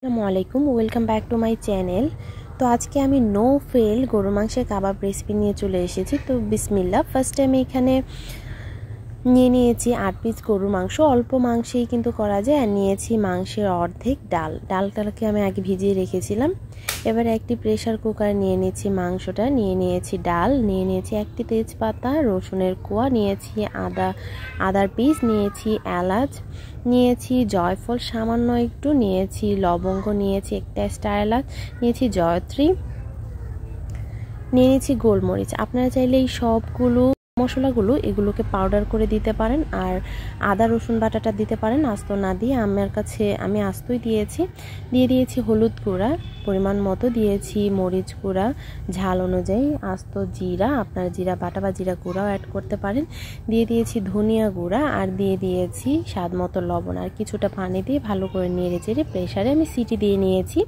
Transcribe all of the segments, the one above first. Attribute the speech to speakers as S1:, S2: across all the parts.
S1: আসসালামু আলাইকুম, welcome back to my channel. তো আজকে আমি নো ফেল গরুর মাংসের কাবাব রেসিপি নিয়ে চলে এসেছি। তো বিসমিল্লাহ। ফার্স্টে আমি এখানে নিয়ে নিয়েছি 8 পিস গরুর মাংস। অল্প মাংসেই কিন্তু করা যায়। আর নিয়েছি মাংসের অর্ধেক ডালটাকে আমি আগে ভিজিয়ে রেখেছিলাম। এবার একটি প্রেসার কুকার নিয়ে নিয়েছি মাংসটা, নিয়ে নিয়েছি ডাল, নিয়ে নিয়েছি একটি তেজপাতা, রসুনের কোয়া, নিয়েছি আদার পিস, নিয়েছি এলাচ, নিয়েছি জয়ফল সামান্য একটু, নিয়েছি লবঙ্গ, নিয়েছি একটা স্টার এলাচ, নিয়েছি জয়ত্রী, নিয়ে নিয়েছি গোলমরিচ। আপনারা চাইলে এই সবগুলো মশলাগুলো এগুলোকে পাউডার করে দিতে পারেন, আর আদা রসুন বাটাটা দিতে পারেন আস্ত না দিয়ে। আমি আস্তই দিয়ে দিয়েছি হলুদ গুঁড়া পরিমাণ মতো, দিয়েছি মরিচ গুঁড়া ঝাল অনুযায়ী, আস্ত জিরা, আপনার জিরা বাটা বা জিরা গুঁড়াও অ্যাড করতে পারেন, দিয়ে দিয়েছি ধনিয়া গুঁড়া, আর দিয়ে দিয়েছি স্বাদ মতো লবণ। আর কিছুটা পানি দিয়ে ভালো করে নেড়ে চেড়ে প্রেসারে আমি সিটি দিয়ে নিয়েছি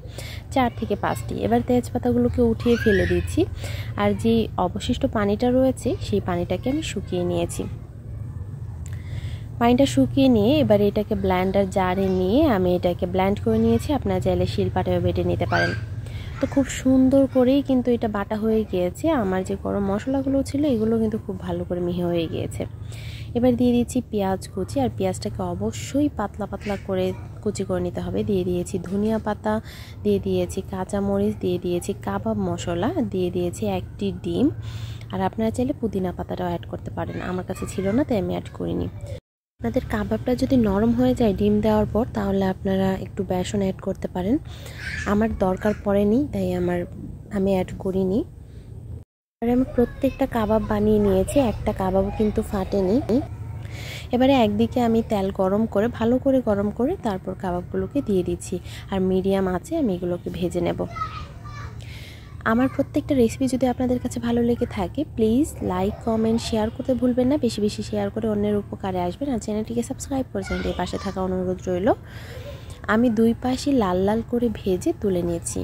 S1: 4 থেকে 5টি। এবার তেজপাতাগুলোকে উঠিয়ে ফেলে দিচ্ছি, আর যে অবশিষ্ট পানিটা রয়েছে সেই পানিটাকে আমি শুকিয়ে নিয়েছি। পানিটা শুকিয়ে নিয়ে এবার এটাকে ব্লেন্ডার জারে নিয়ে আমি এটাকে ব্লেন্ড করে নিয়েছি। আপনারা চাইলে শিলপাটায় বেটে নিতে পারেন। তো খুব সুন্দর করেই কিন্তু এটা বাটা হয়ে গিয়েছে। আমার যে গরম মশলাগুলো ছিল এগুলো কিন্তু খুব ভালো করে মিহি হয়ে গিয়েছে। এবার দিয়ে দিয়েছি পেঁয়াজ কুচি, আর পেঁয়াজটাকে অবশ্যই পাতলা পাতলা করে কুচি করে নিতে হবে। দিয়ে দিয়েছি ধনিয়া পাতা, দিয়ে দিয়েছি কাঁচামরিচ, দিয়ে দিয়েছি কাবাব মশলা, দিয়ে দিয়েছি একটি ডিম, আর আপনারা চাইলে পুদিনা পাতাটাও অ্যাড করতে পারেন। আমার কাছে ছিল না তাই আমি অ্যাড করিনি। আপনাদের কাবাবটা যদি নরম হয়ে যায় ডিম দেওয়ার পর, তাহলে আপনারা একটু বেসন অ্যাড করতে পারেন। আমার দরকার পড়েনি তাই আমি অ্যাড করিনি। আর আমি প্রত্যেকটা কাবাব বানিয়ে নিয়েছি, একটা কাবাবও কিন্তু ফাটেনি। এবারে একদিকে আমি তেল ভালো করে গরম করে তারপর কাবাবগুলোকে দিয়ে দিচ্ছি, আর মিডিয়াম আঁচে আমি এগুলোকে ভেজে নেব। আমার প্রত্যেকটা রেসিপি যদি আপনাদের কাছে ভালো লেগে থাকে, প্লিজ লাইক কমেন্ট শেয়ার করতে ভুলবেন না। বেশি বেশি শেয়ার করে অন্যের উপকারে আসবেন, আর চ্যানেলটিকে সাবস্ক্রাইব করে চ্যানেলটির পাশে থাকা অনুরোধ রইল। আমি দুই পাশে লাল লাল করে ভেজে তুলে নিয়েছি।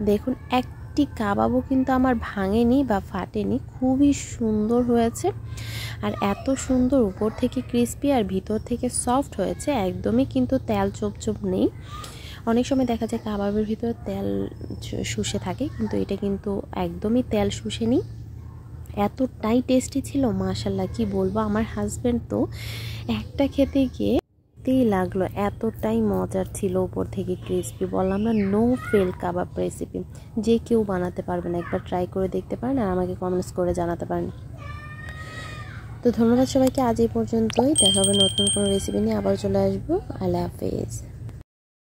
S1: দেখুন, একটি কাবাবও কিন্তু আমার ভাঙেনি বা ফাটেনি, খুবই সুন্দর হয়েছে। আর এত সুন্দর উপর থেকে ক্রিস্পি আর ভিতর থেকে সফট হয়েছে, একদমই কিন্তু তেল চোপ নেই। অনেক সময় দেখা যায় কাবাবের ভিতরে তেল শুষে থাকে, কিন্তু এটা কিন্তু একদমই তেল শুষেনি। এতটাই টেস্টি ছিল, মাশাআল্লাহ কি বলবো। আমার হাজব্যান্ড তো একটা খেতে গিয়ে লাগলো, এতটাই মজার ছিল, উপর থেকে ক্রিস্পি। বললাম না, নো ফেল কাবাব রেসিপি যে কেউ বানাতে পারবেন। একবার ট্রাই করে দেখতে পারেন আর আমাকে কমেন্টস করে জানাতে পারেন। তো ধন্যবাদ সবাইকে, আজ এই পর্যন্তই। দেখা হবে নতুন কোনো রেসিপি নিয়ে, আবার চলে আসবো। আল্লাহ হাফেজ।